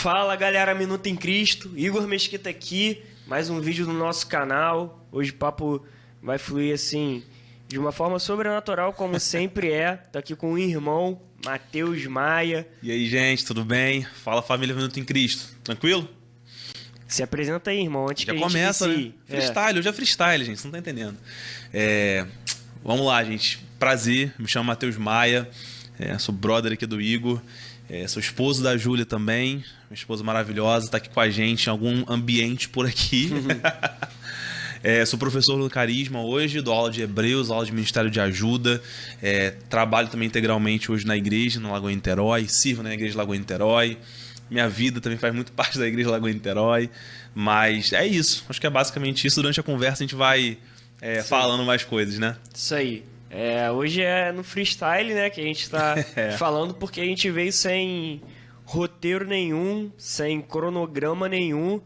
Fala galera, Minuto em Cristo, Igor Mesquita aqui, mais um vídeo do nosso canal. Hoje o papo vai fluir assim, de uma forma sobrenatural, como sempre é. Tô aqui com o irmão, Matheus Maia. E aí, gente, tudo bem? Fala família Minuto em Cristo, tranquilo? Se apresenta aí, irmão, antes Já que a gente começa, inicie. né? Freestyle, hoje é freestyle, gente, você não tá entendendo. Vamos lá, gente, prazer, me chamo Matheus Maia, sou brother aqui do Igor. Sou esposo da Júlia também, minha esposa maravilhosa, está aqui com a gente em algum ambiente por aqui. Sou professor do Carisma hoje, dou aula de Hebreus, aula de Ministério de Ajuda. Trabalho também integralmente hoje na igreja, na Lagoa Niterói, sirvo na igreja Lagoa Niterói. Minha vida também faz muito parte da igreja Lagoa Niterói. Mas é isso, acho que é basicamente isso. Durante a conversa a gente vai falando mais coisas, né? Isso aí. Hoje é no freestyle, né, que a gente tá falando, porque a gente veio sem roteiro nenhum, sem cronograma nenhum.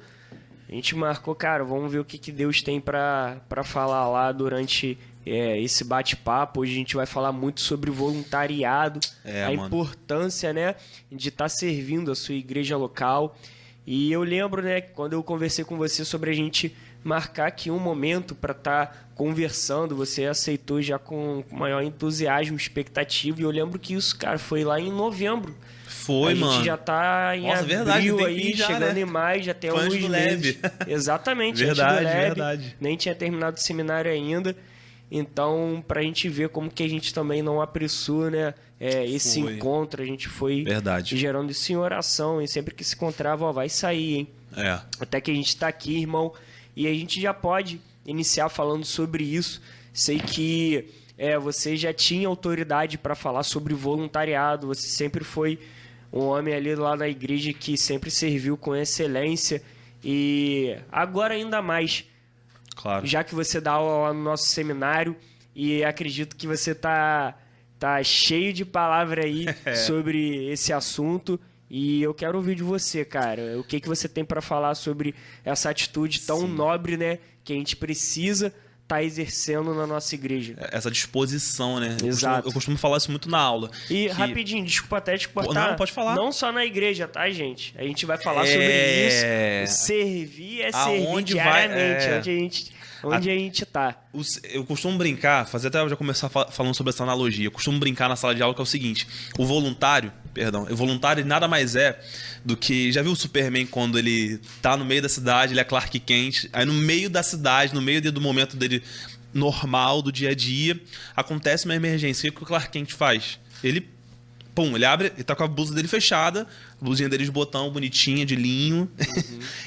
A gente marcou, cara, vamos ver o que Deus tem pra falar lá durante esse bate-papo. Hoje a gente vai falar muito sobre voluntariado, importância, né, de estar servindo a sua igreja local. E eu lembro, né, quando eu conversei com você sobre a gente marcar aqui um momento para estar conversando, você aceitou já com maior entusiasmo, expectativa, e eu lembro que isso, cara, foi lá em novembro. Foi, mano. A gente já tá em abril aí, já, chegando né? em maio, já tem alguns meses. Lab. Exatamente, verdade, antes do Lab, verdade. Nem tinha terminado o seminário ainda. Então, pra gente ver como que a gente também não apressou, né? Esse encontro, a gente foi gerando isso em oração, e sempre que se encontrava, vai sair, hein? Até que a gente tá aqui, irmão, e a gente já pode iniciar falando sobre isso. Sei que você já tinha autoridade para falar sobre voluntariado, você sempre foi um homem ali lá na igreja que sempre serviu com excelência, e agora ainda mais, claro, já que você dá aula lá no nosso seminário, e acredito que você tá cheio de palavra aí sobre esse assunto. E eu quero ouvir de você, cara. O que você tem para falar sobre essa atitude tão nobre, né? Que a gente precisa estar exercendo na nossa igreja. Essa disposição, né? Exato. Eu costumo falar isso muito na aula. E rapidinho, desculpa até te cortar. Não, pode falar. Não só na igreja, tá, gente? A gente vai falar sobre isso. Servir servir diariamente. Onde a gente tá. Eu costumo brincar, eu já começar falando sobre essa analogia. Eu costumo brincar na sala de aula que é o seguinte: o voluntário nada mais é do que... Já viu o Superman quando ele tá no meio da cidade, ele é Clark Kent, aí no meio da cidade, no meio do momento dele normal, do dia a dia, acontece uma emergência. O que o Clark Kent faz? Ele abre, ele tá com a blusa dele fechada, a blusinha dele de botão, bonitinha, de linho.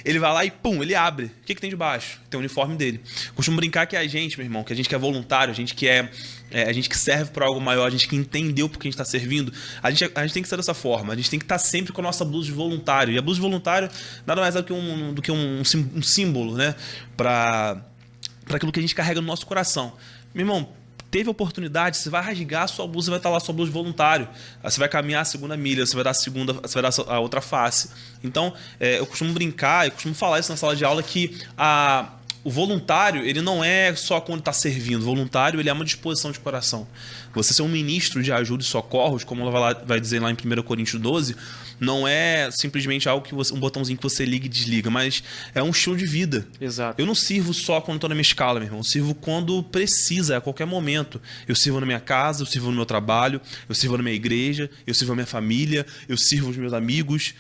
Ele vai lá e ele abre. O que tem debaixo? Tem o uniforme dele. Costumo brincar que a gente, meu irmão, que a gente que é voluntário, a gente que serve para algo maior, a gente que entendeu porque a gente tá servindo, a gente tem que ser dessa forma. A gente tem que estar sempre com a nossa blusa de voluntário. E a blusa de voluntário nada mais é do que um símbolo, né? Para aquilo que a gente carrega no nosso coração. Meu irmão, teve oportunidade, você vai rasgar a sua blusa, vai estar lá a sua blusa de voluntário. Aí você vai caminhar a segunda milha, você vai dar a outra face. Então, eu costumo brincar, eu costumo falar isso na sala de aula, que o voluntário, ele não é só quando está servindo. O voluntário, ele é uma disposição de coração. Você ser um ministro de ajuda e socorros, como ela vai dizer lá em 1 Coríntios 12, não é simplesmente algo um botãozinho que você liga e desliga, mas é um estilo de vida. Exato. Eu não sirvo só quando estou na minha escala, meu irmão. Eu sirvo quando precisa, a qualquer momento. Eu sirvo na minha casa, eu sirvo no meu trabalho, eu sirvo na minha igreja, eu sirvo na minha família, eu sirvo os meus amigos.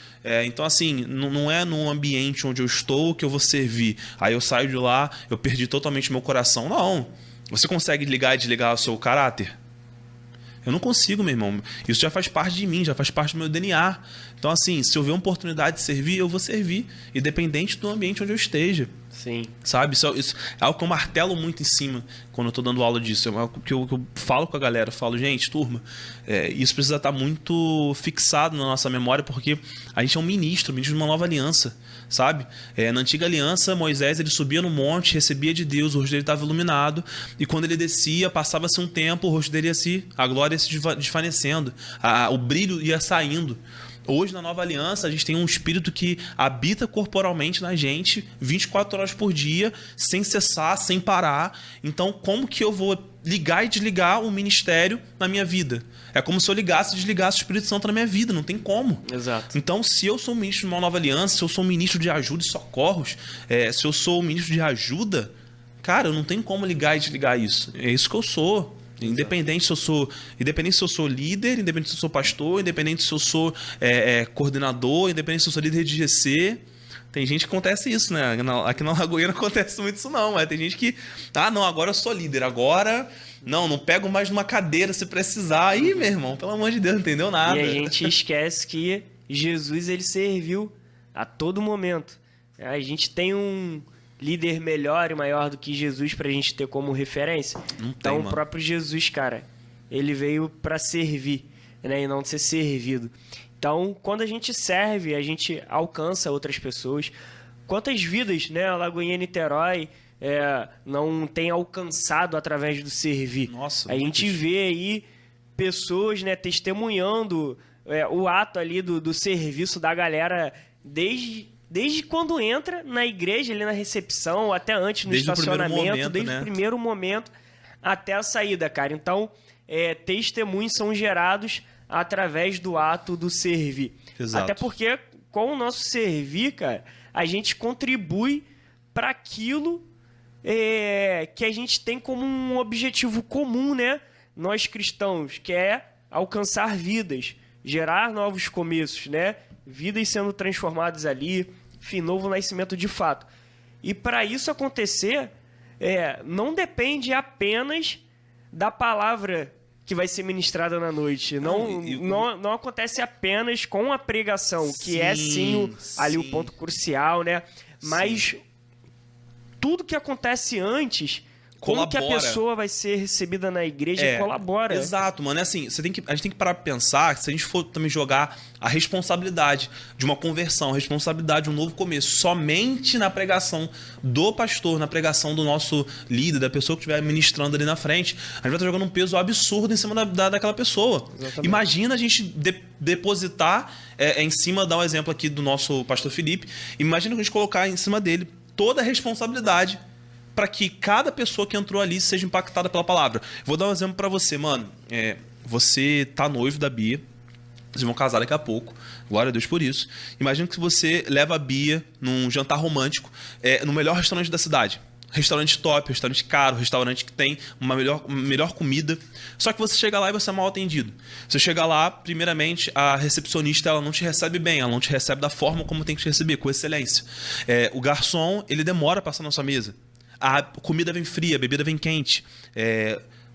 Então, assim, não é num ambiente onde eu estou que eu vou servir. Aí eu saio de lá, eu perdi totalmente meu coração. Não. Você consegue ligar e desligar o seu caráter? Eu não consigo, meu irmão. Isso já faz parte de mim, já faz parte do meu DNA. Então, assim, se eu ver uma oportunidade de servir, eu vou servir, independente do ambiente onde eu esteja. Sim. Sabe? Isso é algo que eu martelo muito em cima quando eu tô dando aula disso. É algo que eu falo com a galera. Eu falo, gente, turma, isso precisa estar muito fixado na nossa memória, porque a gente é um ministro de uma nova aliança, sabe? Na antiga aliança, Moisés, ele subia no monte, recebia de Deus, o rosto dele estava iluminado, e quando ele descia, passava-se um tempo, o rosto dele a glória ia se desvanecendo, o brilho ia saindo. Hoje, na Nova Aliança, a gente tem um espírito que habita corporalmente na gente 24 horas por dia, sem cessar, sem parar. Então, como que eu vou ligar e desligar o ministério na minha vida? É como se eu ligasse e desligasse o Espírito Santo na minha vida, não tem como. Exato. Então, se eu sou ministro de uma Nova Aliança, se eu sou ministro de ajuda e socorros, se eu sou ministro de ajuda, cara, eu não tenho como ligar e desligar isso. É isso que eu sou. Independente se eu sou líder, independente se eu sou pastor, independente se eu sou coordenador, independente se eu sou líder de GC. Tem gente que acontece isso, né? Aqui na Lagoinha não acontece muito isso não, mas tem gente que... não, agora eu sou líder, agora... Não pego mais numa cadeira se precisar. Ih, meu irmão, pelo amor de Deus, não entendeu nada. E a gente esquece que Jesus, ele serviu a todo momento. A gente tem um líder melhor e maior do que Jesus pra gente ter como referência. Então, o próprio Jesus, cara, ele veio pra servir, né? E não ser servido. Então, quando a gente serve, a gente alcança outras pessoas. Quantas vidas, né, a Lagoinha Niterói não tem alcançado através do servir? Nossa, a gente vê aí pessoas, né, testemunhando o ato ali do serviço da galera desde quando entra na igreja, ali na recepção, até antes no estacionamento, desde o primeiro momento até a saída, cara. Então, testemunhos são gerados através do ato do servir. Exato. Até porque, com o nosso servir, cara, a gente contribui para aquilo que a gente tem como um objetivo comum, né? Nós cristãos, que é alcançar vidas, gerar novos começos, né? Vidas sendo transformadas ali, enfim, novo nascimento de fato. E para isso acontecer, não depende apenas da palavra que vai ser ministrada na noite. Não acontece apenas com a pregação, que sim, ali o ponto crucial, né? Mas tudo que acontece antes, como que a pessoa vai ser recebida na igreja, colabora. Exato, mano. É assim, a gente tem que parar pra pensar que se a gente for também jogar a responsabilidade de uma conversão, a responsabilidade de um novo começo, somente na pregação do pastor, na pregação do nosso líder, da pessoa que estiver ministrando ali na frente, a gente vai estar jogando um peso absurdo em cima daquela pessoa. Exatamente. Imagina a gente depositar em cima, dar um exemplo aqui do nosso pastor Felipe, imagina a gente colocar em cima dele toda a responsabilidade para que cada pessoa que entrou ali seja impactada pela palavra. Vou dar um exemplo para você, mano. Você tá noivo da Bia, vocês vão casar daqui a pouco, glória a Deus por isso. Imagina que você leva a Bia num jantar romântico no melhor restaurante da cidade. Restaurante top, restaurante caro, restaurante que tem uma melhor comida. Só que você chega lá e você é mal atendido. Você chega lá, primeiramente, a recepcionista ela não te recebe bem, ela não te recebe da forma como tem que te receber, com excelência. O garçom, ele demora a passar na sua mesa. A comida vem fria, a bebida vem quente.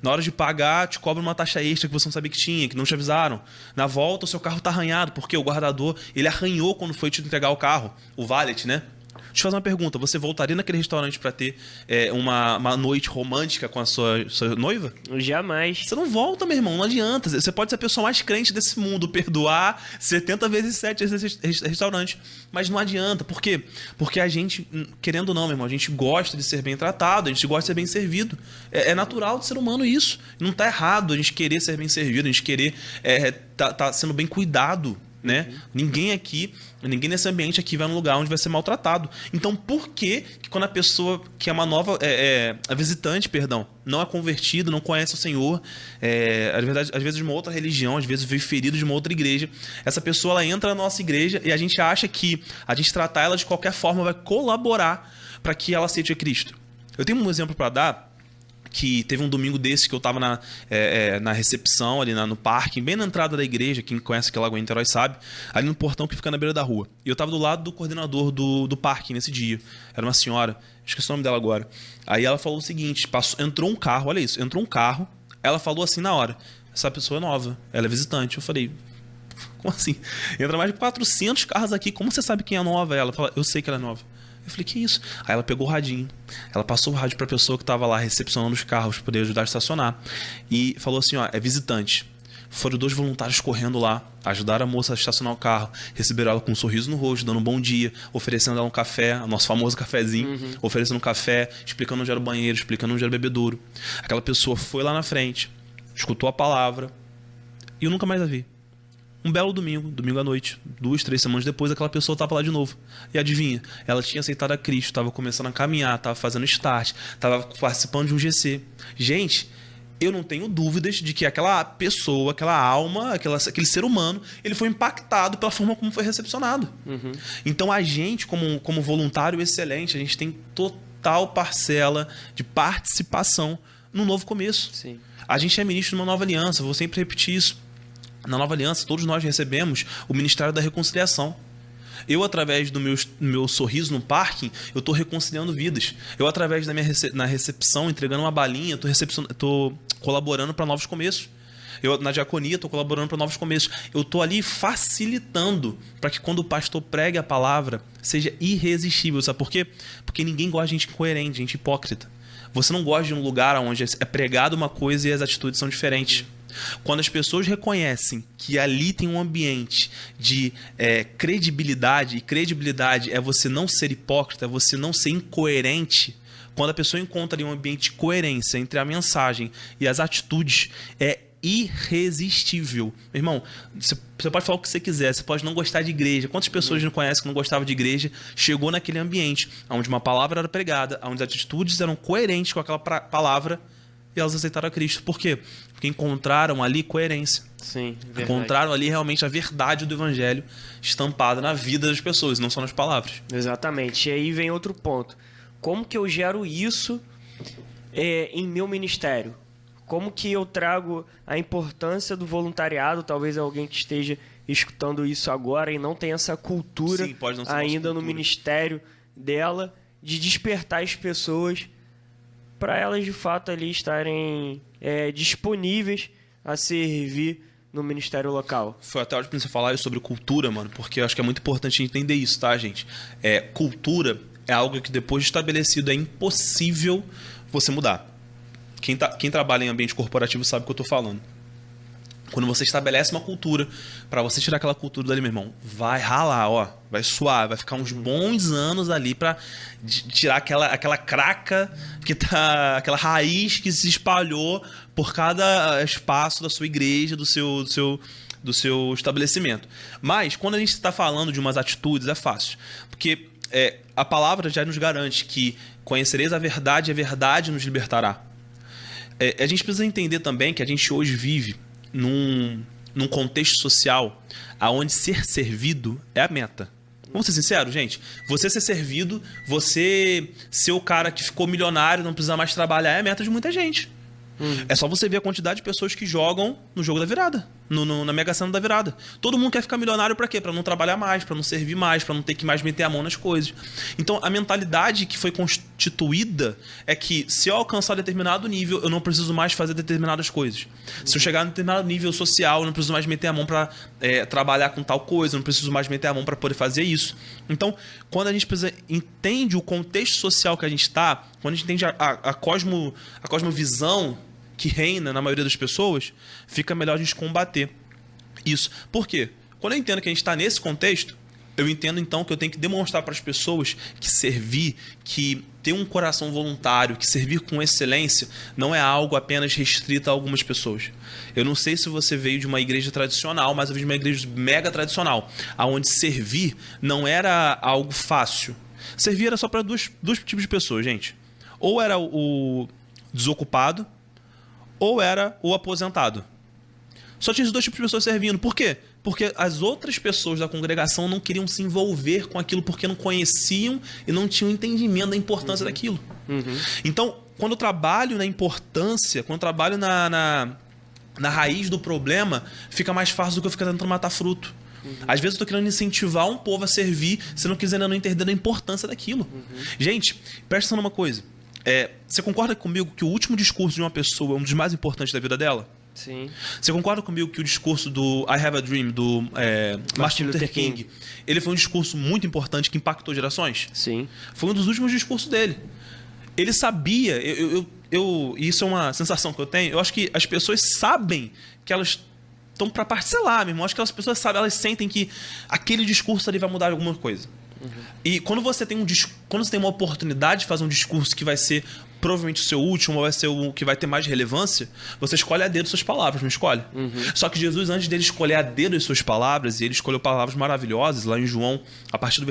Na hora de pagar, te cobra uma taxa extra que você não sabia que tinha, que não te avisaram. Na volta, o seu carro tá arranhado, porque o guardador, ele arranhou quando foi te entregar o carro. O valet, né? Deixa eu fazer uma pergunta. Você voltaria naquele restaurante pra ter uma noite romântica com a sua noiva? Jamais. Você não volta, meu irmão. Não adianta. Você pode ser a pessoa mais crente desse mundo, perdoar 70 vezes 7 esse restaurante. Mas não adianta. Por quê? Porque a gente, querendo ou não, meu irmão, a gente gosta de ser bem tratado, a gente gosta de ser bem servido. É natural do ser humano isso. Não tá errado a gente querer ser bem servido, a gente querer tá sendo bem cuidado. Né? Ninguém nesse ambiente aqui vai num lugar onde vai ser maltratado. Então, por que quando a pessoa que é uma nova, a visitante, perdão, não é convertido, não conhece o Senhor, às vezes de uma outra religião, às vezes veio ferido de uma outra igreja, essa pessoa ela entra na nossa igreja e a gente acha que a gente tratar ela de qualquer forma vai colaborar para que ela aceite a Cristo. Eu tenho um exemplo para dar, que teve um domingo desse que eu tava na recepção, ali no parque, bem na entrada da igreja, quem conhece aquela Lagoinha Niterói sabe, ali no portão que fica na beira da rua. E eu tava do lado do coordenador do parque nesse dia. Era uma senhora, esqueci o nome dela agora. Aí ela falou o seguinte, entrou um carro, olha isso, entrou um carro, ela falou assim na hora, essa pessoa é nova, ela é visitante. Eu falei, como assim? Entra mais de 400 carros aqui, como você sabe quem é nova? Ela fala, eu sei que ela é nova. Eu falei, que isso? Aí ela pegou o radinho, ela passou o rádio pra pessoa que tava lá recepcionando os carros pra poder ajudar a estacionar e falou assim, ó, é visitante. Foram 2 voluntários correndo lá, ajudaram a moça a estacionar o carro, receberam ela com um sorriso no rosto, dando um bom dia, oferecendo ela um café, o nosso famoso cafezinho, oferecendo um café, explicando onde era o banheiro, explicando onde era o bebedouro. Aquela pessoa foi lá na frente, escutou a palavra e eu nunca mais a vi. Um belo domingo à noite, 2, 3 semanas depois, aquela pessoa estava lá de novo. E adivinha? Ela tinha aceitado a Cristo, estava começando a caminhar, estava fazendo start, estava participando de um GC. Gente, eu não tenho dúvidas de que aquela pessoa, aquela alma, aquele ser humano, ele foi impactado pela forma como foi recepcionado. Então a gente, como voluntário excelente, a gente tem total parcela de participação no novo começo. Sim. A gente é ministro de uma nova aliança, vou sempre repetir isso. Na nova aliança, todos nós recebemos o Ministério da Reconciliação. Eu, através do meu sorriso no parking, eu estou reconciliando vidas. Eu, através da minha na recepção, entregando uma balinha, estou colaborando para novos começos. Eu, na diaconia, estou colaborando para novos começos. Eu estou ali facilitando para que quando o pastor pregue a palavra, seja irresistível. Sabe por quê? Porque ninguém gosta de gente incoerente, gente hipócrita. Você não gosta de um lugar onde é pregado uma coisa e as atitudes são diferentes. Quando as pessoas reconhecem que ali tem um ambiente de credibilidade, e credibilidade é você não ser hipócrita, é você não ser incoerente, quando a pessoa encontra ali um ambiente de coerência entre a mensagem e as atitudes, é irresistível. Meu irmão, você pode falar o que você quiser, você pode não gostar de igreja. Quantas pessoas não conhecem que não gostavam de igreja? Chegou naquele ambiente onde uma palavra era pregada, onde as atitudes eram coerentes com aquela palavra, e elas aceitaram a Cristo. Por quê? Porque encontraram ali coerência. Sim, verdade. Encontraram ali realmente a verdade do evangelho estampada na vida das pessoas, não só nas palavras. Exatamente. E aí vem outro ponto. Como que eu gero isso em meu ministério? Como que eu trago a importância do voluntariado? Talvez alguém que esteja escutando isso agora e não tenha essa cultura. Sim, pode não ser ainda nossa no cultura. ministério dela, de despertar as pessoas para elas de fato ali estarem disponíveis a servir no ministério local. Foi até ótimo você falar sobre cultura, mano, porque eu acho que é muito importante entender isso, tá, gente? Cultura é algo que depois de estabelecido é impossível você mudar. Quem trabalha em ambiente corporativo sabe o que eu tô falando. Quando você estabelece uma cultura, para você tirar aquela cultura dali, meu irmão, vai ralar, ó, vai suar, vai ficar uns bons anos ali para tirar aquela craca que tá, aquela raiz que se espalhou por cada espaço da sua igreja, do seu estabelecimento. Mas quando a gente está falando de umas atitudes, é fácil, porque a palavra já nos garante que conhecereis a verdade e a verdade nos libertará. A gente precisa entender também que a gente hoje vive num contexto social onde ser servido é a meta. Vamos ser sinceros, gente? Você ser servido, você ser o cara que ficou milionário, não precisa mais trabalhar, é a meta de muita gente. É só você ver a quantidade de pessoas que jogam no jogo da virada, na Mega Sena da virada. Todo mundo quer ficar milionário pra quê? Pra não trabalhar mais, pra não servir mais, pra não ter que mais meter a mão nas coisas. Então, a mentalidade que foi constituída é que se eu alcançar determinado nível, eu não preciso mais fazer determinadas coisas. Se eu chegar a determinado nível social, eu não preciso mais meter a mão pra trabalhar com tal coisa, eu não preciso mais meter a mão pra poder fazer isso. Então, quando a gente entende o contexto social que a gente está, quando a gente entende a cosmovisão que reina na maioria das pessoas, fica melhor a gente combater isso. Por quê? Quando eu entendo que a gente está nesse contexto, eu entendo então que eu tenho que demonstrar para as pessoas que servir, que ter um coração voluntário, que servir com excelência, não é algo apenas restrito a algumas pessoas. Eu não sei se você veio de uma igreja tradicional, mas eu vejo de uma igreja mega tradicional, onde servir não era algo fácil. Servir era só para dois tipos de pessoas, gente. Ou era o desocupado, ou era o aposentado. Só tinha esses dois tipos de pessoas servindo. Por quê? Porque as outras pessoas da congregação não queriam se envolver com aquilo porque não conheciam e não tinham entendimento da importância daquilo. Então, quando eu trabalho na importância, quando eu trabalho na raiz do problema, fica mais fácil do que eu ficar tentando matar fruto. Às vezes eu estou querendo incentivar um povo a servir, se não quiser não entender a importância daquilo. Gente, presta atenção numa coisa. Você concorda comigo que o último discurso de uma pessoa é um dos mais importantes da vida dela? Sim. Você concorda comigo que o discurso do I Have a Dream, do Martin Luther King, ele foi um discurso muito importante que impactou gerações? Sim. Foi um dos últimos discursos dele. Ele sabia, isso é uma sensação que eu tenho, eu acho que as pessoas sabem que elas estão para parcelar, meu irmão. Acho que as pessoas sabem, elas sentem que aquele discurso ali vai mudar alguma coisa. E quando você tem uma oportunidade de fazer um discurso que vai ser provavelmente o seu último, ou vai ser o que vai ter mais relevância, você escolhe a dedo suas palavras, não escolhe? Só que Jesus, antes dele escolher a dedo as suas palavras, e ele escolheu palavras maravilhosas, lá em João, a partir do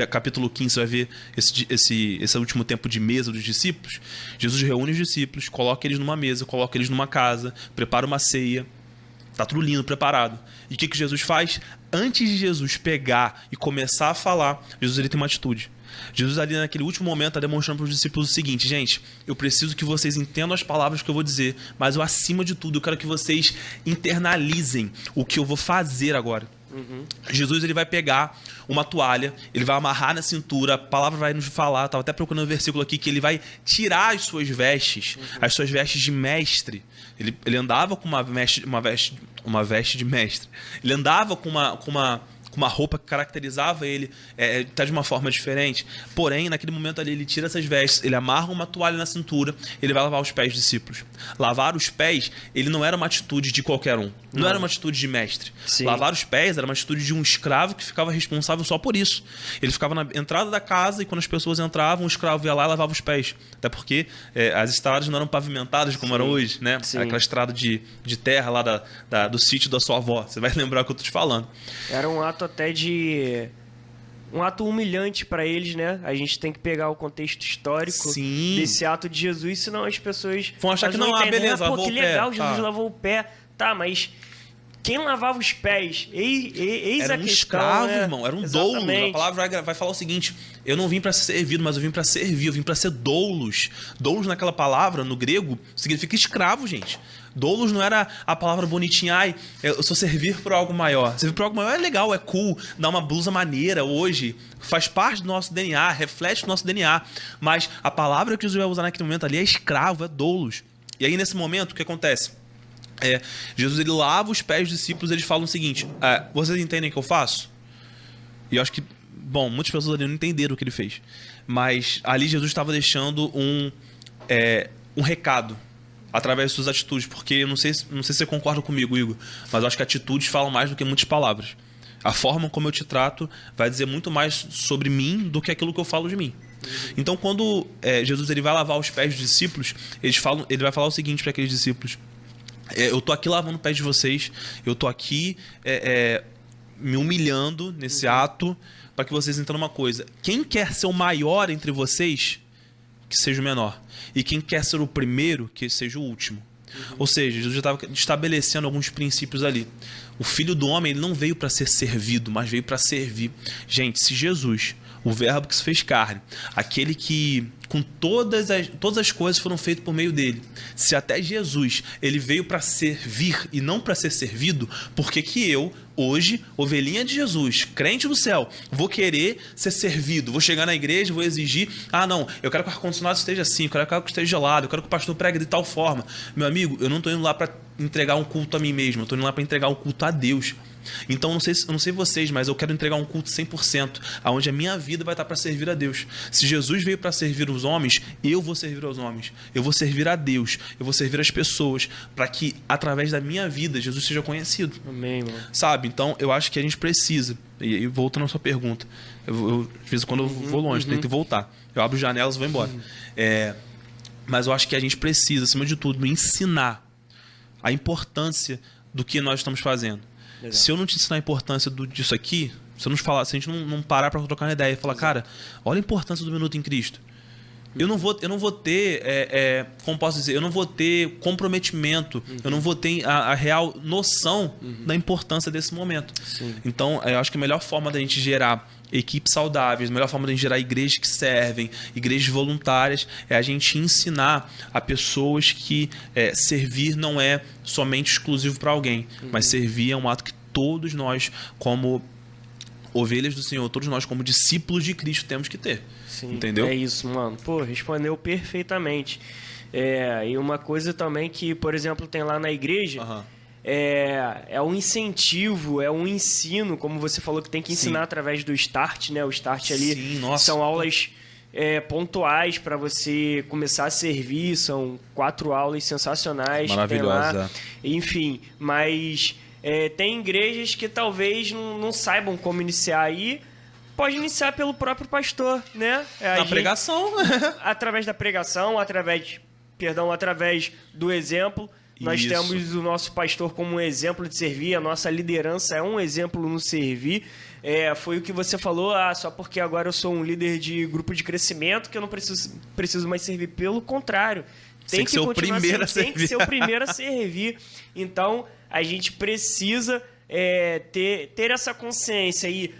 capítulo 15, você vai ver esse último tempo de mesa dos discípulos. Jesus reúne os discípulos, coloca eles numa mesa, coloca eles numa casa, prepara uma ceia, tá tudo lindo, preparado. E o que Jesus faz? Antes de Jesus pegar e começar a falar, Jesus ele tem uma atitude. Jesus ali naquele último momento está demonstrando para os discípulos o seguinte: gente, eu preciso que vocês entendam as palavras que eu vou dizer, mas eu, acima de tudo, eu quero que vocês internalizem o que eu vou fazer agora. Jesus ele vai pegar uma toalha, ele vai amarrar na cintura, a palavra vai nos falar, estava até procurando um versículo aqui, que ele vai tirar as suas vestes, as suas vestes de mestre. Ele andava com uma veste de mestre. Ele andava com uma roupa que caracterizava ele tá de uma forma diferente. Porém, naquele momento ali, ele tira essas vestes, ele amarra uma toalha na cintura, ele vai lavar os pés dos discípulos. Lavar os pés, ele não era uma atitude de qualquer um. Não era uma atitude de mestre. Sim. Lavar os pés era uma atitude de um escravo que ficava responsável só por isso. Ele ficava na entrada da casa e quando as pessoas entravam, o escravo ia lá e lavava os pés. Até porque as estradas não eram pavimentadas como eram hoje, né? Sim. Aquela estrada de terra lá do sítio da sua avó. Você vai lembrar o que eu tô te falando. Era um ato até de... um ato humilhante para eles, né? A gente tem que pegar o contexto histórico Sim. desse ato de Jesus, senão as pessoas vão achar que não, beleza, pô, lavou que o pé. legal, Jesus Tá. lavou o pé. Tá, mas quem lavava os pés? Eis Era a um questão, escravo, né? irmão. Era um doulos. A Exatamente. palavra vai falar o seguinte: eu não vim para ser servido, mas eu vim para servir. Eu vim para ser doulos. Doulos naquela palavra, no grego, significa escravo, gente. Doulos não era a palavra bonitinha, ai, eu sou servir por algo maior. Servir por algo maior é legal, é cool, dá uma blusa maneira hoje, faz parte do nosso DNA, reflete o nosso DNA. Mas a palavra que Jesus vai usar naquele momento ali é escravo, é doulos. E aí nesse momento, o que acontece? Jesus ele lava os pés dos discípulos, eles falam o seguinte: vocês entendem o que eu faço? E eu acho que, bom, muitas pessoas ali não entenderam o que ele fez. Mas ali Jesus estava deixando um recado através de suas atitudes, porque eu não sei se você concorda comigo, Igor, mas eu acho que atitudes falam mais do que muitas palavras. A forma como eu te trato vai dizer muito mais sobre mim do que aquilo que eu falo de mim. Então, quando Jesus ele vai lavar os pés dos discípulos, ele vai falar o seguinte para aqueles discípulos: eu tô aqui lavando os pés de vocês, eu tô aqui me humilhando nesse ato para que vocês entendam uma coisa: quem quer ser o maior entre vocês, que seja o menor, e quem quer ser o primeiro, que seja o último. Ou seja, Jesus já estava estabelecendo alguns princípios ali. O Filho do Homem ele não veio para ser servido, mas veio para servir. Gente, se Jesus, o verbo que se fez carne, aquele que com todas as coisas foram feitas por meio dele, se até Jesus ele veio para servir e não para ser servido, por que eu, hoje, ovelhinha de Jesus, crente no céu, vou querer ser servido? Vou chegar na igreja, vou exigir: não, eu quero que o ar-condicionado esteja assim, eu quero que esteja gelado, eu quero que o pastor pregue de tal forma. Meu amigo, eu não estou indo lá para entregar um culto a mim mesmo, eu estou indo lá para entregar um culto a Deus. Então, eu não sei vocês, mas eu quero entregar um culto 100%, onde a minha vida vai estar para servir a Deus. Se Jesus veio para servir os homens, eu vou servir aos homens. Eu vou servir a Deus, eu vou servir as pessoas, para que, através da minha vida, Jesus seja conhecido. Amém, mano. Sabe? Então, eu acho que a gente precisa, e voltando à sua pergunta, às vezes quando eu vou longe, tenho que voltar. Eu abro janelas e vou embora. Mas eu acho que a gente precisa, acima de tudo, ensinar a importância do que nós estamos fazendo. Exato. Se eu não te ensinar a importância disso aqui, se a gente não parar para trocar uma ideia e falar: cara, olha a importância do minuto em Cristo. Eu não vou ter, como posso dizer, eu não vou ter comprometimento, eu não vou ter a real noção da importância desse momento. Sim. Então, eu acho que a melhor forma da gente gerar equipes saudáveis, a melhor forma de a gente gerar igrejas que servem, igrejas voluntárias, é a gente ensinar a pessoas que servir não é somente exclusivo para alguém, mas servir é um ato que todos nós, como ovelhas do Senhor, todos nós como discípulos de Cristo temos que ter. Sim, entendeu? É isso, mano. Pô, respondeu perfeitamente. E uma coisa também que, por exemplo, tem lá na igreja... É um incentivo, é um ensino, como você falou que tem que ensinar através do Start, né? O Start ali são aulas pontuais para você começar a servir, são 4 aulas sensacionais que tem lá. Enfim, mas tem igrejas que talvez não saibam como iniciar aí. pode iniciar pelo próprio pastor, né? Na pregação. Através da pregação, através do exemplo. Nós temos o nosso pastor como um exemplo de servir, a nossa liderança é um exemplo no servir. Foi o que você falou, só porque agora eu sou um líder de grupo de crescimento que eu não preciso mais servir. Pelo contrário, tem que ser o primeiro a servir. Tem que ser o primeiro a servir. Então, a gente precisa ter essa consciência aí.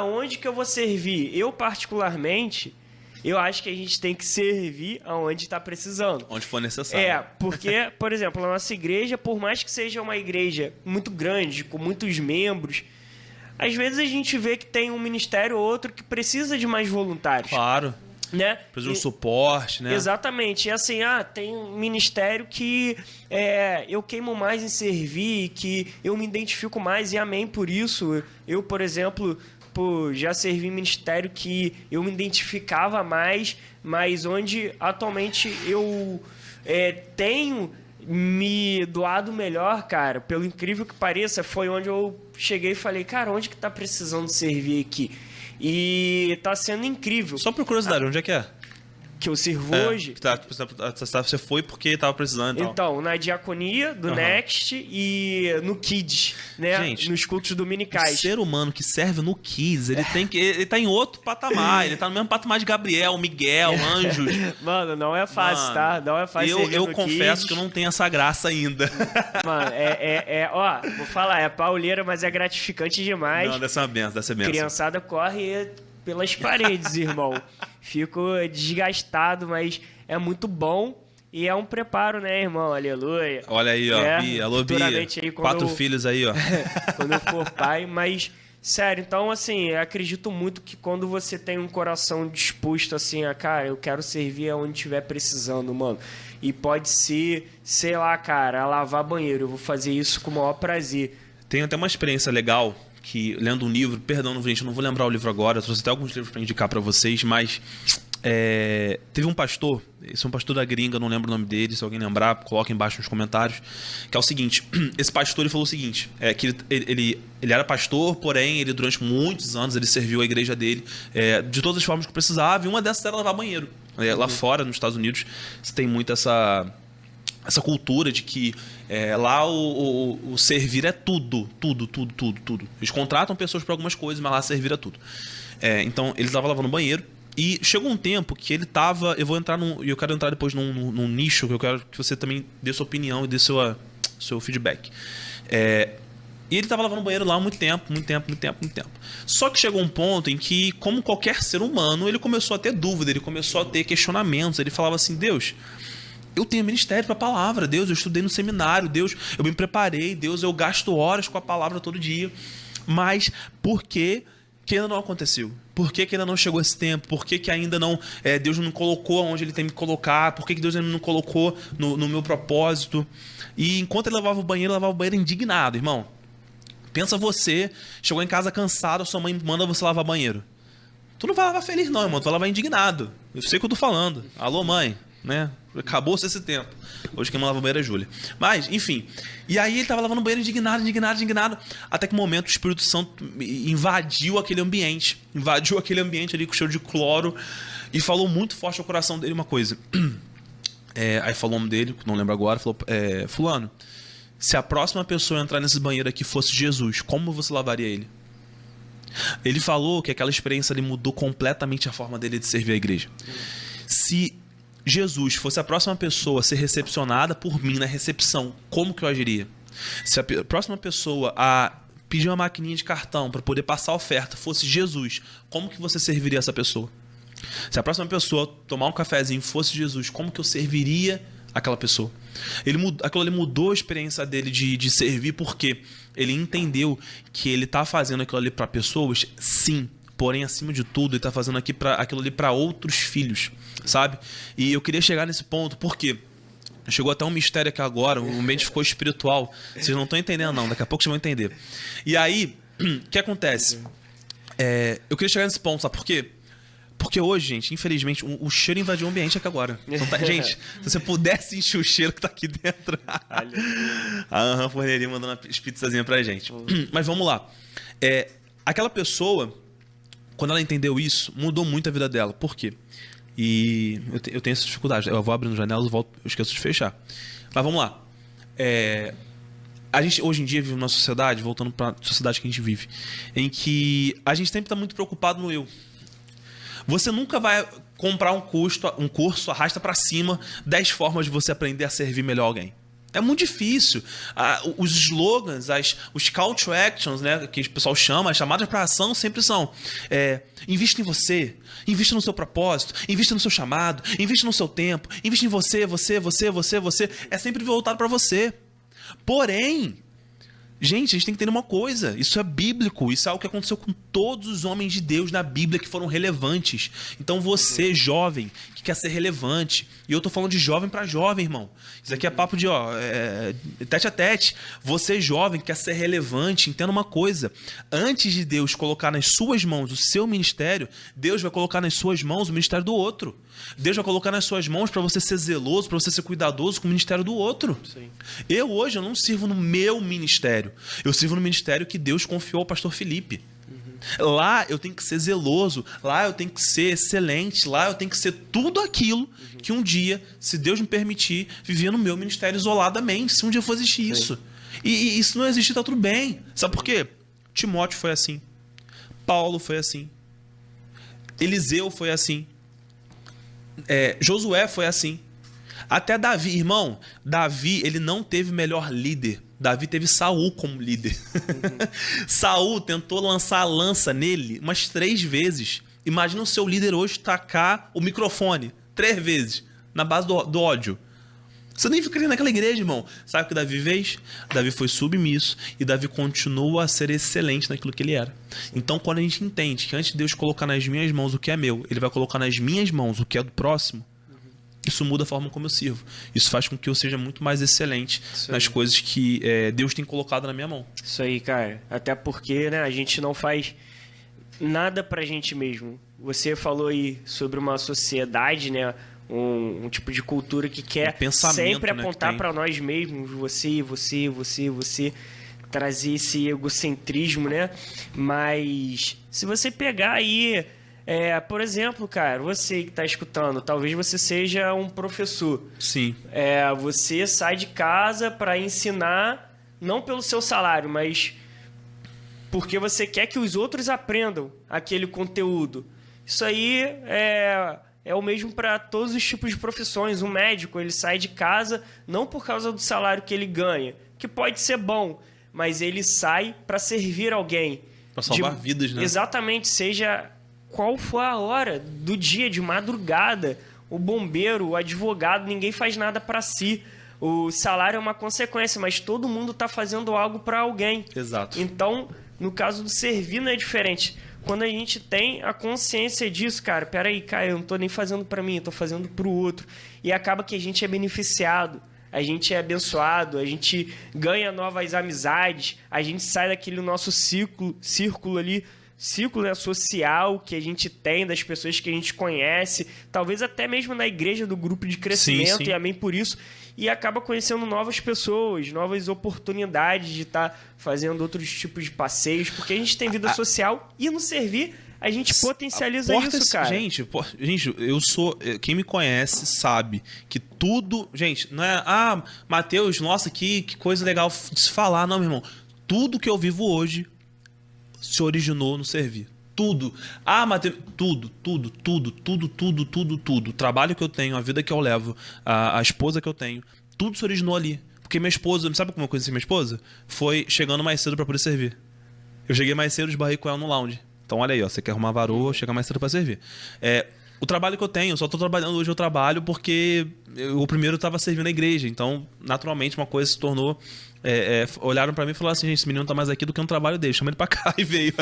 Onde que eu vou servir? Eu, particularmente, eu acho que a gente tem que servir aonde está precisando. Onde for necessário. Porque, por exemplo, a nossa igreja, por mais que seja uma igreja muito grande, com muitos membros, às vezes a gente vê que tem um ministério ou outro que precisa de mais voluntários. Claro. Né? Precisa de um suporte, né? Exatamente. E assim, tem um ministério que eu queimo mais em servir, que eu me identifico mais, e amém por isso. Eu, por exemplo, já servi em ministério que eu me identificava mais, mas onde atualmente eu tenho me doado melhor, cara, pelo incrível que pareça, foi onde eu cheguei e falei, cara, onde que tá precisando servir aqui? E tá sendo incrível. Só por curiosidade, onde é que é? Que eu sirvo hoje. Você foi porque tava precisando e tal. Então, na diaconia do Next e no Kids, né? Gente, nos cultos dominicais. O ser humano que serve no Kids, ele tá em outro patamar. Ele tá no mesmo patamar de Gabriel, Miguel, Anjos. Mano, não é fácil, tá? Não é fácil. Eu confesso que eu não tenho essa graça ainda. Mano, ó, vou falar, é pauleira, mas é gratificante demais. Não, deve ser uma benção, deve ser benção. Criançada corre pelas paredes, irmão. Fico desgastado, mas é muito bom e é um preparo, né, irmão? Aleluia. Olha aí, ó, Bia. Alô, Bia. Aí, 4 filhos aí, ó. Quando eu for pai, mas... Sério, então, assim, eu acredito muito que quando você tem um coração disposto, assim, cara, eu quero servir aonde estiver precisando, mano. E pode ser, sei lá, cara, lavar banheiro. Eu vou fazer isso com o maior prazer. Tem até uma experiência legal que, lendo um livro, perdão, gente, eu não vou lembrar o livro agora, eu trouxe até alguns livros para indicar para vocês, mas teve um pastor, esse é um pastor da gringa, não lembro o nome dele, se alguém lembrar, coloca embaixo nos comentários, que é o seguinte, esse pastor ele falou o seguinte, que ele era pastor, porém, ele durante muitos anos, ele serviu a igreja dele de todas as formas que precisava, e uma dessas era lavar banheiro. Lá fora, nos Estados Unidos, você tem muito essa cultura de que lá o servir é tudo. Eles contratam pessoas para algumas coisas, mas lá servir é tudo. Então, ele estava lavando banheiro e chegou um tempo que ele estava... eu quero entrar depois num nicho que eu quero que você também dê sua opinião e dê seu feedback. E ele estava lavando banheiro lá há muito tempo. Só que chegou um ponto em que, como qualquer ser humano, ele começou a ter dúvida, ele começou a ter questionamentos. Ele falava assim, Deus... Eu tenho ministério para a palavra, Deus, eu estudei no seminário, Deus, eu me preparei, Deus, eu gasto horas com a palavra todo dia. Mas por que ainda não aconteceu? Por que ainda não chegou esse tempo? Por que ainda não... Deus não me colocou onde Ele tem que me colocar? Por que Deus ainda não me colocou no meu propósito? E enquanto ele lavava o banheiro indignado, irmão. Pensa você, chegou em casa cansado, sua mãe manda você lavar banheiro. Tu não vai lavar feliz não, irmão, tu vai lavar indignado. Eu sei o que eu tô falando. Alô, mãe, né? Acabou-se esse tempo. Hoje quem lava o banheiro é a Júlia. Mas, enfim. E aí ele tava lavando o banheiro indignado. Até que um momento o Espírito Santo invadiu aquele ambiente. Invadiu aquele ambiente ali com cheiro de cloro. E falou muito forte ao coração dele uma coisa. Aí falou o nome dele, não lembro agora. Falou, fulano, se a próxima pessoa entrar nesse banheiro aqui fosse Jesus, como você lavaria ele? Ele falou que aquela experiência ali mudou completamente a forma dele de servir a igreja. Se Jesus fosse a próxima pessoa a ser recepcionada por mim na recepção, como que eu agiria? Se a próxima pessoa a pedir uma maquininha de cartão para poder passar a oferta fosse Jesus, como que você serviria essa pessoa? Se a próxima pessoa tomar um cafezinho fosse Jesus, como que eu serviria aquela pessoa? Aquilo ali mudou a experiência dele de servir, porque ele entendeu que ele está fazendo aquilo ali para pessoas, sim. Porém, acima de tudo, ele está fazendo aquilo ali para outros filhos, sabe? E eu queria chegar nesse ponto, porque chegou até um mistério aqui agora, o ambiente ficou espiritual. Vocês não estão entendendo, não. Daqui a pouco vocês vão entender. E aí, o que acontece? Eu queria chegar nesse ponto, sabe por quê? Porque hoje, gente, infelizmente, o cheiro invadiu o ambiente aqui agora. Então, gente, se você pudesse encher o cheiro que tá aqui dentro. A forneria mandando as pizzazinhas pra gente. Mas vamos lá. Aquela pessoa... Quando ela entendeu isso, mudou muito a vida dela. Por quê? E eu tenho essa dificuldade. Eu vou abrindo janelas e eu esqueço de fechar. Mas vamos lá. A gente hoje em dia vive numa sociedade, voltando para a sociedade que a gente vive, em que a gente sempre está muito preocupado no eu. Você nunca vai comprar um curso arrasta para cima 10 formas de você aprender a servir melhor alguém. É muito difícil. Os slogans, os call to actions, né, que o pessoal chama, as chamadas para ação sempre são invista em você, invista no seu propósito, invista no seu chamado, invista no seu tempo, invista em você. É sempre voltado para você. Porém, gente, a gente tem que entender uma coisa. Isso é bíblico. Isso é algo que aconteceu com todos os homens de Deus na Bíblia que foram relevantes. Então você, jovem, que quer ser relevante. E eu tô falando de jovem para jovem, irmão. Isso aqui é papo de, tete a tete. Você, jovem, que quer ser relevante. Entenda uma coisa. Antes de Deus colocar nas suas mãos o seu ministério, Deus vai colocar nas suas mãos o ministério do outro. Deus vai colocar nas suas mãos para você ser zeloso, para você ser cuidadoso com o ministério do outro. Sim. Hoje eu não sirvo no meu ministério. Eu sirvo no ministério que Deus confiou ao pastor Felipe. Lá eu tenho que ser zeloso, lá eu tenho que ser excelente, lá eu tenho que ser tudo aquilo que um dia, se Deus me permitir, viver no meu ministério isoladamente, se um dia for existir isso. E se não existir, tá tudo bem. Sabe por quê? Timóteo foi assim. Paulo foi assim. Eliseu foi assim. Josué foi assim. Até Davi, irmão, Davi, ele não teve melhor líder. Davi teve Saul como líder. Saul tentou lançar a lança nele umas 3 vezes. Imagina o seu líder hoje tacar o microfone 3 vezes na base do ódio. Você nem ficaria naquela igreja, irmão. Sabe o que Davi fez? Davi foi submisso e Davi continua a ser excelente naquilo que ele era. Então, quando a gente entende que antes de Deus colocar nas minhas mãos o que é meu, ele vai colocar nas minhas mãos o que é do próximo, isso muda a forma como eu sirvo. Isso faz com que eu seja muito mais excelente nas coisas que Deus tem colocado na minha mão. Isso aí, cara. Até porque, né, a gente não faz nada pra gente mesmo. Você falou aí sobre uma sociedade, né, um tipo de cultura que quer sempre apontar pra nós mesmos. Você. Trazer esse egocentrismo, né? Mas se você pegar aí... por exemplo, cara, você que está escutando, talvez você seja um professor. Sim. Você sai de casa para ensinar, não pelo seu salário, mas porque você quer que os outros aprendam aquele conteúdo. Isso aí é o mesmo para todos os tipos de profissões. Um médico, ele sai de casa não por causa do salário que ele ganha, que pode ser bom, mas ele sai para servir alguém. Para salvar vidas, né? Exatamente, seja... qual for a hora do dia, de madrugada, o bombeiro, o advogado, ninguém faz nada para si. O salário é uma consequência, mas todo mundo está fazendo algo para alguém. Exato. Então, no caso do servir, não é diferente. Quando a gente tem a consciência disso, cara, peraí, cara, eu não tô nem fazendo para mim, eu tô fazendo para o outro. E acaba que a gente é beneficiado, a gente é abençoado, a gente ganha novas amizades, a gente sai daquele nosso círculo ali, círculo social que a gente tem, das pessoas que a gente conhece, talvez até mesmo na igreja do grupo de crescimento, sim. E amém por isso, e acaba conhecendo novas pessoas, novas oportunidades de estar fazendo outros tipos de passeios, porque a gente tem vida social e no servir a gente potencializa isso, cara. Gente, eu sou... Quem me conhece sabe que tudo... Gente, não é... Mateus, nossa, que coisa legal de se falar. Não, meu irmão. Tudo que eu vivo hoje se originou no servir. Tudo. Mateus... Tudo. O trabalho que eu tenho, a vida que eu levo, a esposa que eu tenho, tudo se originou ali. Porque minha esposa... Sabe como eu conheci minha esposa? Foi chegando mais cedo pra poder servir. Eu cheguei mais cedo, esbarrei com ela no lounge. Então, olha aí, ó, você quer arrumar varoa, chega mais cedo pra servir. O trabalho que eu tenho, eu só tô trabalhando hoje, eu trabalho porque o primeiro tava servindo a igreja. Então, naturalmente, uma coisa se tornou... olharam pra mim e falaram assim, gente, esse menino tá mais aqui do que no trabalho dele, chama ele pra cá, e veio.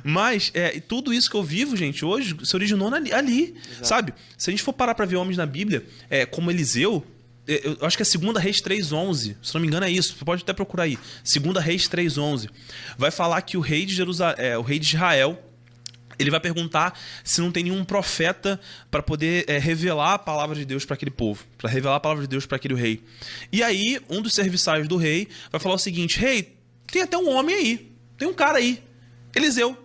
Mas, tudo isso que eu vivo, gente, hoje, se originou ali, sabe? Se a gente for parar pra ver homens na Bíblia, como Eliseu... Eu acho que é 2 Reis 3:11. Se não me engano é isso. Você pode até procurar aí. 2 Reis 3:11. Vai falar que o rei de o rei de Israel, ele vai perguntar se não tem nenhum profeta para poder revelar a palavra de Deus para aquele povo. Para revelar a palavra de Deus para aquele rei. E aí, um dos serviçais do rei vai falar o seguinte: rei, tem até um homem aí. Tem um cara aí. Eliseu.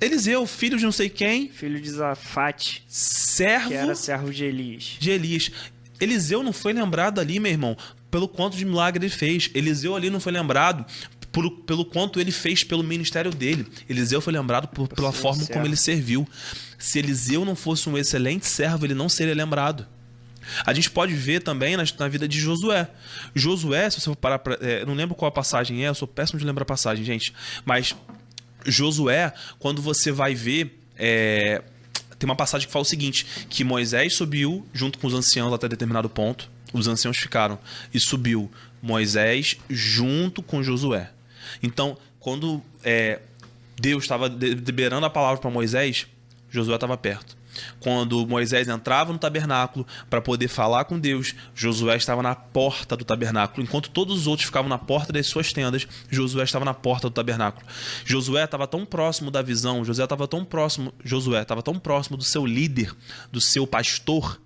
Eliseu, filho de não sei quem. Filho de Zafate, Servo que era servo de Elias. de Elias. Eliseu não foi lembrado ali, meu irmão, pelo quanto de milagre ele fez. Eliseu ali não foi lembrado pelo quanto ele fez pelo ministério dele. Eliseu foi lembrado pela forma como ele serviu. Se Eliseu não fosse um excelente servo, ele não seria lembrado. A gente pode ver também na vida de Josué. Josué, se você for parar pra, não lembro qual a passagem eu sou péssimo de lembrar a passagem, gente. Mas Josué, quando você vai ver, tem uma passagem que fala o seguinte, que Moisés subiu junto com os anciãos até determinado ponto. Os anciãos ficaram e subiu Moisés junto com Josué. Então, quando Deus estava liberando a palavra para Moisés, Josué estava perto. Quando Moisés entrava no tabernáculo para poder falar com Deus, Josué estava na porta do tabernáculo. Enquanto todos os outros ficavam na porta das suas tendas, Josué estava na porta do tabernáculo. Josué estava tão próximo da visão, Josué estava tão próximo do seu líder, do seu pastor,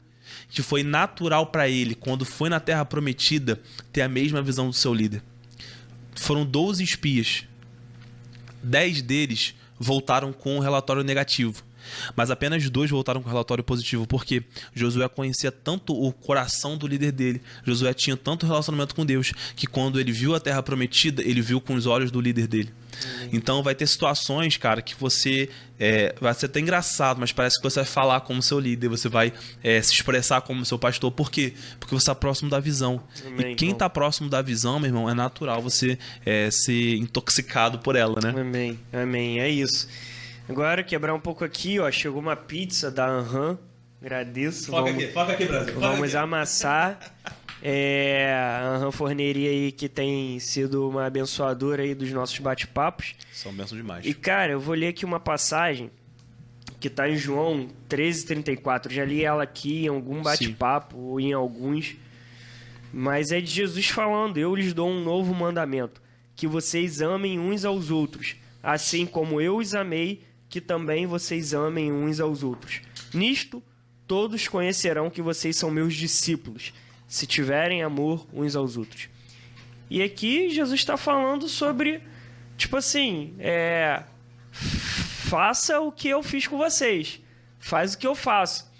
que foi natural para ele, quando foi na terra prometida, ter a mesma visão do seu líder. Foram 12 espias. 10 deles voltaram com um relatório negativo. Mas apenas 2 voltaram com relatório positivo, porque Josué conhecia tanto o coração do líder dele, Josué tinha tanto relacionamento com Deus, que quando ele viu a terra prometida, ele viu com os olhos do líder dele. Então vai ter situações, cara, que você vai ser até engraçado, mas parece que você vai falar como seu líder, você vai se expressar como seu pastor. Por quê? Porque você está próximo da visão. Amém, e quem está próximo da visão, meu irmão, é natural você ser intoxicado por ela, né? Amém, amém, é isso. Agora, quebrar um pouco aqui, ó, chegou uma pizza da Anham, agradeço. Foca aqui, Brasil. Vamos amassar. A Anham Forneria aí, que tem sido uma abençoadora aí dos nossos bate-papos. São bênçãos demais. E, cara, eu vou ler aqui uma passagem que tá em João 13:34. Já li ela aqui em algum bate-papo ou em alguns. Mas é de Jesus falando: eu lhes dou um novo mandamento, que vocês amem uns aos outros, assim como eu os amei, que também vocês amem uns aos outros. Nisto, todos conhecerão que vocês são meus discípulos, se tiverem amor uns aos outros. E aqui Jesus está falando sobre, tipo assim, faça o que eu fiz com vocês, faz o que eu faço.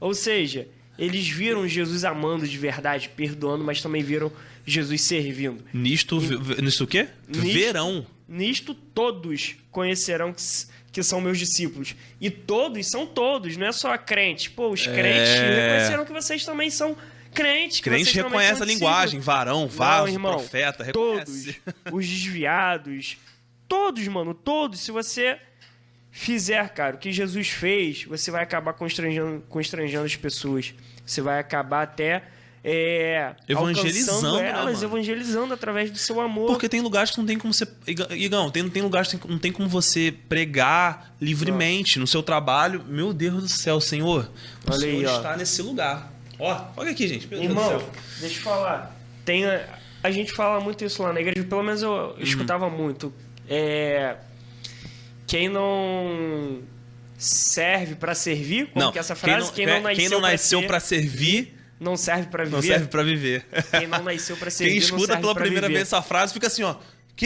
Ou seja, eles viram Jesus amando de verdade, perdoando, mas também viram Jesus servindo. Nisto o quê? Verão. Nisto todos conhecerão que são meus discípulos. E todos são todos, não é só crente. Pô, os crentes reconheceram que vocês também são crentes. Crente reconhece a linguagem, varão, vaso, irmão, profeta, reconhece. Todos, os desviados, todos, mano, todos. Se você fizer, cara, o que Jesus fez, você vai acabar constrangendo as pessoas. Você vai acabar até... evangelizando elas, né, evangelizando através do seu amor. Porque tem lugares que não tem como você... Igão, tem lugares que não tem como você pregar livremente no seu trabalho. Meu Deus do céu, Senhor. O Senhor está nesse lugar. Olha aqui, gente. Meu Irmão, Deus do céu. deixa eu falar. A gente fala muito isso lá na igreja, pelo menos eu escutava muito. Quem não serve para servir, como que é essa frase? Quem não nasceu para servir... não serve pra viver. Não serve pra viver. Quem não nasceu pra servir, quem escuta pela primeira viver. vez essa frase fica assim, ó.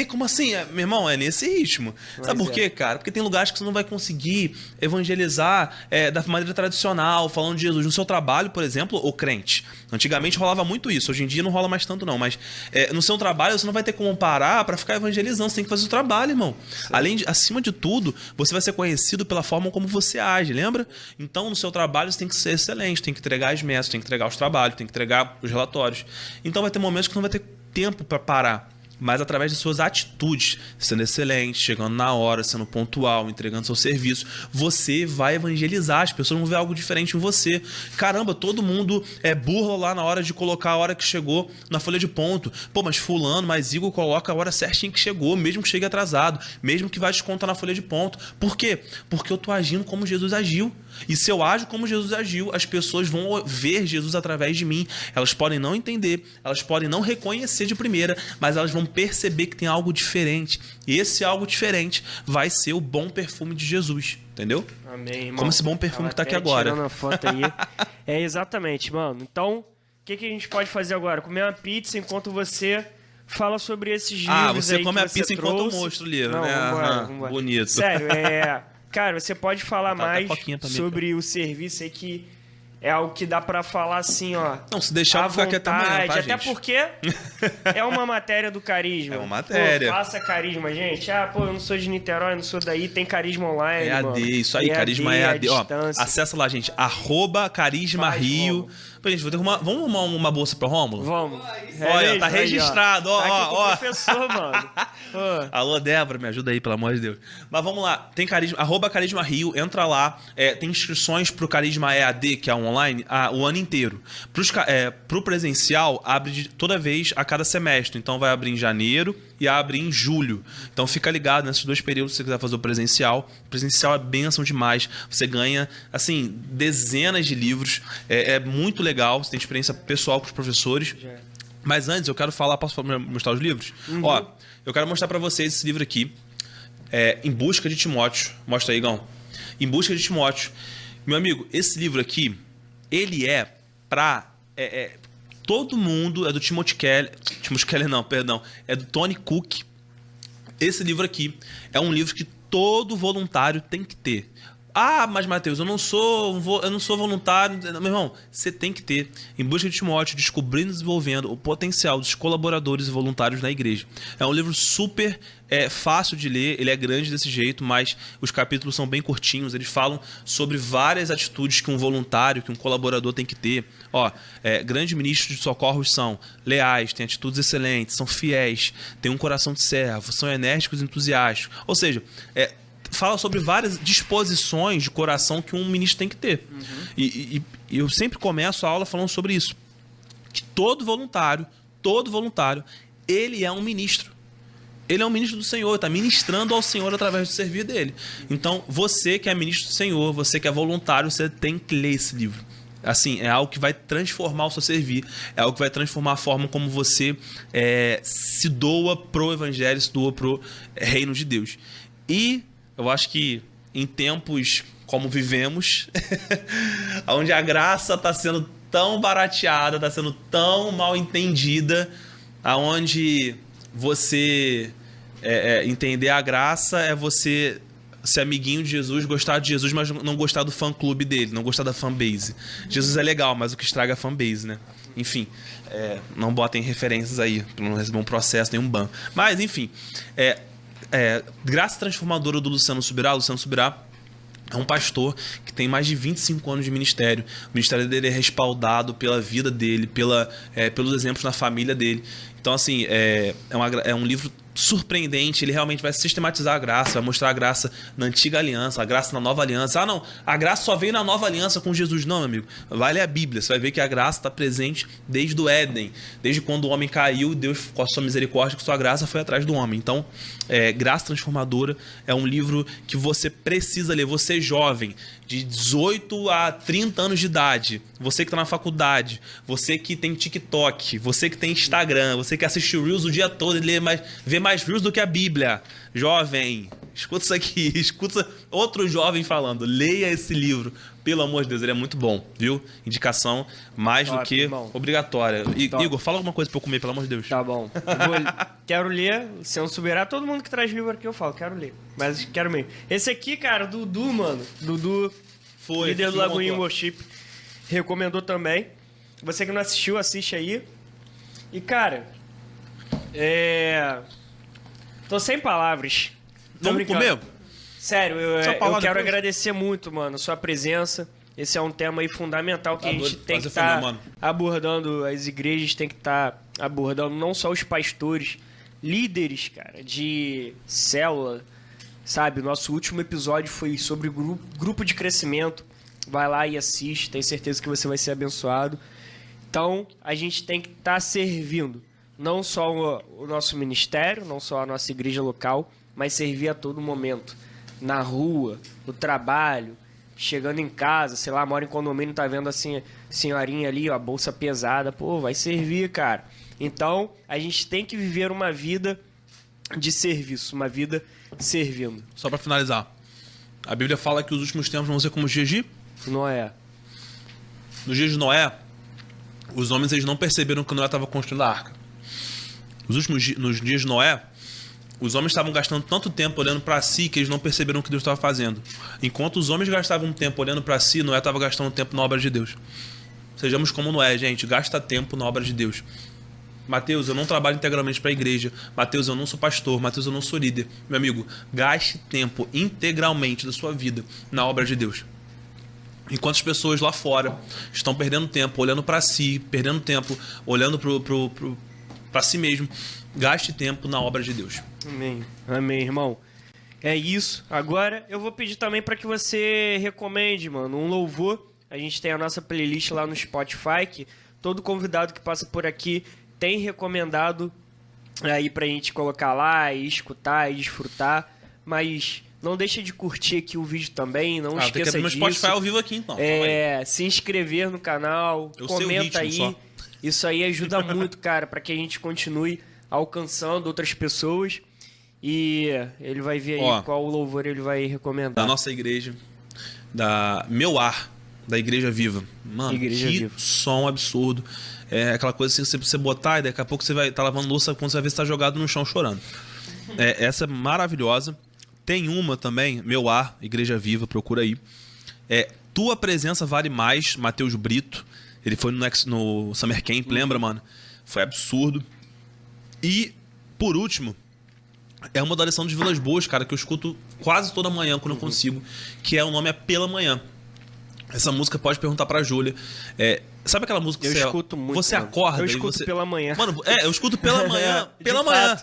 Como assim? Meu irmão, é nesse ritmo. Sabe por quê, cara? Porque tem lugares que você não vai conseguir evangelizar da maneira tradicional, falando de Jesus. No seu trabalho, por exemplo, o crente. Antigamente rolava muito isso. Hoje em dia não rola mais tanto, não. Mas no seu trabalho você não vai ter como parar pra ficar evangelizando. Você tem que fazer o trabalho, irmão. Acima de tudo, você vai ser conhecido pela forma como você age, lembra? Então, no seu trabalho você tem que ser excelente. Tem que entregar as metas, tem que entregar os trabalhos, tem que entregar os relatórios. Então vai ter momentos que não vai ter tempo pra parar. Mas através de suas atitudes, sendo excelente, chegando na hora, sendo pontual, entregando seu serviço, você vai evangelizar, as pessoas vão ver algo diferente em você. Caramba, todo mundo burla lá na hora de colocar a hora que chegou na folha de ponto. Pô, mas fulano, mas Igor coloca a hora certinha que chegou, mesmo que chegue atrasado, mesmo que vai descontar na folha de ponto. Por quê? Porque eu tô agindo como Jesus agiu. E se eu ajo como Jesus agiu, as pessoas vão ver Jesus através de mim. Elas podem não entender, elas podem não reconhecer de primeira, mas elas vão perceber que tem algo diferente. E esse algo diferente vai ser o bom perfume de Jesus, entendeu? Amém, irmão. Como esse bom perfume que tá aqui agora. Tirando a foto aí. Exatamente, mano. Então, o que a gente pode fazer agora? Comer uma pizza enquanto você fala sobre esses livros aí. Você come a pizza trouxe. enquanto eu mostro o livro, não, né? Vambora. Bonito. Sério, cara, você pode falar mais também, sobre o serviço aí, que é algo que dá pra falar assim, ó. Não, se deixar, eu vou ficar aqui até amanhã, tá, até gente? porque é uma matéria do Carisma. É uma matéria. Pô, faça Carisma, gente. Ah, pô, eu não sou de Niterói, não sou daí, tem Carisma online, EAD, mano. isso aí, EAD, Carisma EAD. Ó, distância. acessa lá, gente, @Carisma Faz, Rio. Rômulo. Pô, gente, vamos arrumar uma bolsa pro Rômulo? Vamos. Olha, mesmo? tá registrado, ó, Tá aqui com ó. o professor, mano. Pô. Alô, Débora, me ajuda aí, pelo amor de Deus. Mas vamos lá, tem Carisma, @Carisma Rio, entra lá, tem inscrições pro Carisma EAD, que é um online, o ano inteiro. Pro presencial, abre toda vez a cada semestre, então vai abrir em janeiro e abre em julho. Então fica ligado nesses 2 períodos se você quiser fazer o presencial. O presencial é bênção demais, você ganha, assim, dezenas de livros, é muito legal, você tem experiência pessoal com os professores. Mas antes, eu quero falar, posso mostrar os livros? Uhum. Ó, eu quero mostrar pra vocês esse livro aqui, Em Busca de Timóteo. Mostra aí, Igão. Em Busca de Timóteo. Meu amigo, esse livro aqui, ele é pra... todo mundo, é do Timothy Keller não, perdão, é do Tony Cook. Esse livro aqui é um livro que todo voluntário tem que ter. Ah, mas Matheus, eu não sou voluntário. Meu irmão, você tem que ter. Em Busca de Timóteo, descobrindo e desenvolvendo o potencial dos colaboradores e voluntários na igreja. É um livro super fácil de ler, ele é grande desse jeito, mas os capítulos são bem curtinhos, eles falam sobre várias atitudes que um voluntário, que um colaborador tem que ter. Ó, grandes ministros de socorros são leais, têm atitudes excelentes, são fiéis, têm um coração de servo, são enérgicos e entusiásticos. Ou seja, fala sobre várias disposições de coração que um ministro tem que ter. Uhum. E eu sempre começo a aula falando sobre isso. Que todo voluntário, ele é um ministro. Ele é um ministro do Senhor, está ministrando ao Senhor através do servir dele. Então, você que é ministro do Senhor, você que é voluntário, você tem que ler esse livro. Assim, é algo que vai transformar o seu servir, é algo que vai transformar a forma como você se doa pro evangelho, se doa pro reino de Deus. E eu acho que em tempos como vivemos, onde a graça está sendo tão barateada, está sendo tão mal entendida, aonde você entender a graça é você ser amiguinho de Jesus, gostar de Jesus, mas não gostar do fã-clube dele, não gostar da fanbase. Jesus é legal, mas o que estraga é a fanbase, né? Enfim, não botem referências aí, para não receber um processo, nenhum ban. Mas, enfim, Graça Transformadora do Luciano Subirá. Luciano Subirá é um pastor que tem mais de 25 anos de ministério. O ministério dele é respaldado pela vida dele, pelos exemplos na família dele. Então, assim, é um livro surpreendente. Ele realmente vai sistematizar a graça, vai mostrar a graça na antiga aliança, a graça na nova aliança. Ah, não, a graça só veio na nova aliança com Jesus. Não, meu amigo, vai ler a Bíblia, você vai ver que a graça está presente desde o Éden, desde quando o homem caiu, Deus, com a sua misericórdia, com a sua graça, foi atrás do homem. Então, Graça Transformadora é um livro que você precisa ler. Você jovem, de 18 a 30 anos de idade, você que está na faculdade, você que tem TikTok, você que tem Instagram, você que assiste Reels o dia todo e vê mais Reels do que a Bíblia. Jovem, escuta isso aqui, escuta outro jovem falando, leia esse livro, pelo amor de Deus, ele é muito bom, viu? Indicação mais do que obrigatória. Igor, fala alguma coisa pra eu comer, pelo amor de Deus. Tá bom. Quero ler, Luciano Subirá, todo mundo que traz livro aqui eu falo, quero ler, mas quero mesmo. Esse aqui, cara, Dudu, mano, foi líder do Lagoinha Worship, recomendou também. Você que não assistiu, assiste aí. E, cara, tô sem palavras. Vamos comer? Sério, eu quero agradecer muito, mano, a sua presença. Esse é um tema aí fundamental que a gente tem que estar abordando. As igrejas tem que estar abordando, não só os pastores, líderes, cara, de célula, sabe? Nosso último episódio foi sobre grupo de crescimento. Vai lá e assiste, tenho certeza que você vai ser abençoado. Então, a gente tem que estar servindo não só o nosso ministério, não só a nossa igreja local, mas servir a todo momento. Na rua, no trabalho, chegando em casa, sei lá, mora em condomínio, tá vendo assim, senhorinha ali, ó, a bolsa pesada, pô, vai servir, cara. Então, a gente tem que viver uma vida de serviço, uma vida servindo. Só pra finalizar, a Bíblia fala que os últimos tempos vão ser como os dias de Noé. Nos dias de Noé, os homens eles não perceberam que Noé estava construindo a arca. Nos dias de Noé, Os homens estavam gastando tanto tempo olhando para si que eles não perceberam o que Deus estava fazendo. Enquanto os homens gastavam tempo olhando para si, Noé estava gastando tempo na obra de Deus. Sejamos como Noé, gente. Gasta tempo na obra de Deus. Mateus, eu não trabalho integralmente para a igreja. Mateus, eu não sou pastor. Mateus, eu não sou líder. Meu amigo, gaste tempo integralmente da sua vida na obra de Deus. Enquanto as pessoas lá fora estão perdendo tempo olhando para si, perdendo tempo olhando para si mesmo, gaste tempo na obra de Deus. Amém. Amém, irmão. É isso. Agora eu vou pedir também para que você recomende, mano, um louvor. A gente tem a nossa playlist lá no Spotify, que todo convidado que passa por aqui tem recomendado aí pra gente colocar lá e escutar e desfrutar. Mas não deixa de curtir aqui o vídeo também, não esqueça tem que abrir meu disso. Spotify ao vivo aqui, então. Se inscrever no canal, comenta aí. Só. Isso aí ajuda muito, cara, para que a gente continue alcançando outras pessoas. E ele vai ver aí qual louvor ele vai recomendar. Da nossa igreja, da Meu Ar, da Igreja Viva. Mano, Igreja que Viva. som absurdo. É aquela coisa assim, você botar e daqui a pouco você vai estar lavando louça quando você vai ver você tá jogado no chão chorando. Essa é maravilhosa. Tem uma também, Meu Ar, Igreja Viva, procura aí. Tua Presença Vale Mais, Matheus Brito. Ele foi no Summer Camp, lembra, mano? Foi absurdo. E, por último, é uma da lição de Vilas Boas, cara, que eu escuto quase toda manhã quando eu consigo, que o nome é Pela Manhã. Essa música pode perguntar pra Júlia. Sabe aquela música que eu escuto muito, você acorda eu escuto pela manhã. Mano, eu escuto pela manhã. Pela manhã.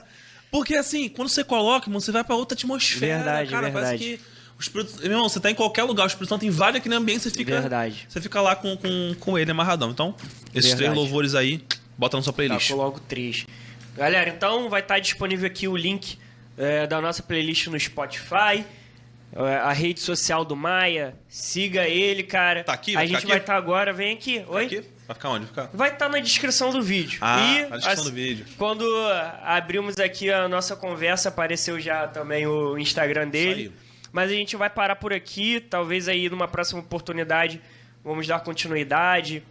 Porque assim, quando você coloca, mano, você vai pra outra atmosfera. Verdade, cara. verdade. Parece que o Espírito... Meu irmão, você tá em qualquer lugar, o Espírito Santo invade aquele ambiente, você fica... Verdade. Você fica lá com ele amarradão. Então, esses 3 louvores aí, bota na sua playlist. Tá, logo 3. Galera, então vai estar disponível aqui o link da nossa playlist no Spotify. A rede social do Maia, siga ele, cara. Tá aqui? A gente vai estar agora, vem aqui. Oi? Aqui? Vai ficar onde? Vai estar na descrição do vídeo. Na descrição do vídeo. Quando abrimos aqui a nossa conversa, apareceu já também o Instagram dele. Isso aí. Mas a gente vai parar por aqui. Talvez aí numa próxima oportunidade vamos dar continuidade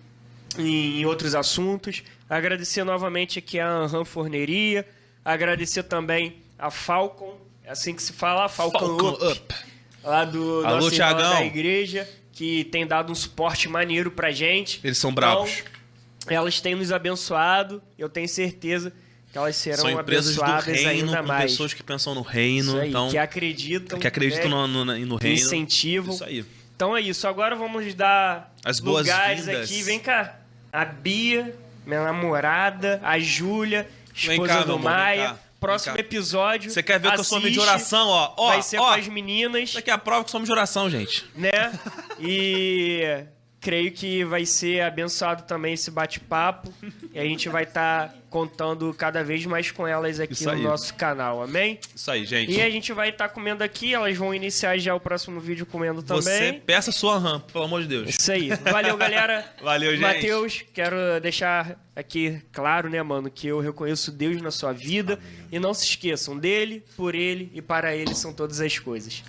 em outros assuntos. Agradecer novamente aqui a Anham Forneria. Agradecer também a Falcon. É assim que se fala, Falcon Up. Lá do Alô, nosso irmão Thiagão. da igreja, que tem dado um suporte maneiro pra gente. Eles são bravos. Então, elas têm nos abençoado. Eu tenho certeza que elas serão são empresas abençoadas do reino, ainda com mais. pessoas que pensam no reino. Isso aí, então, que acreditam no reino. Incentivam. Isso aí. Então é isso. Agora vamos dar As lugares boas-vindas. aqui. Vem cá. A Bia, minha namorada, a Júlia, esposa cá, do meu amor, vem Maia. cá. Próximo episódio. Você quer ver que eu sou homem de oração, ó? Vai ser com as meninas. Isso aqui é a prova que somos de oração, gente. Né? E creio que vai ser abençoado também esse bate-papo. E a gente vai estar contando cada vez mais com elas aqui no nosso canal, amém? Isso aí, gente. E a gente vai estar comendo aqui, elas vão iniciar já o próximo vídeo comendo também. Você peça sua RAM, pelo amor de Deus. Isso aí. Valeu, galera. Valeu, gente. Mateus, quero deixar aqui claro, né, mano, que eu reconheço Deus na sua vida. E não se esqueçam dele, por ele e para ele são todas as coisas.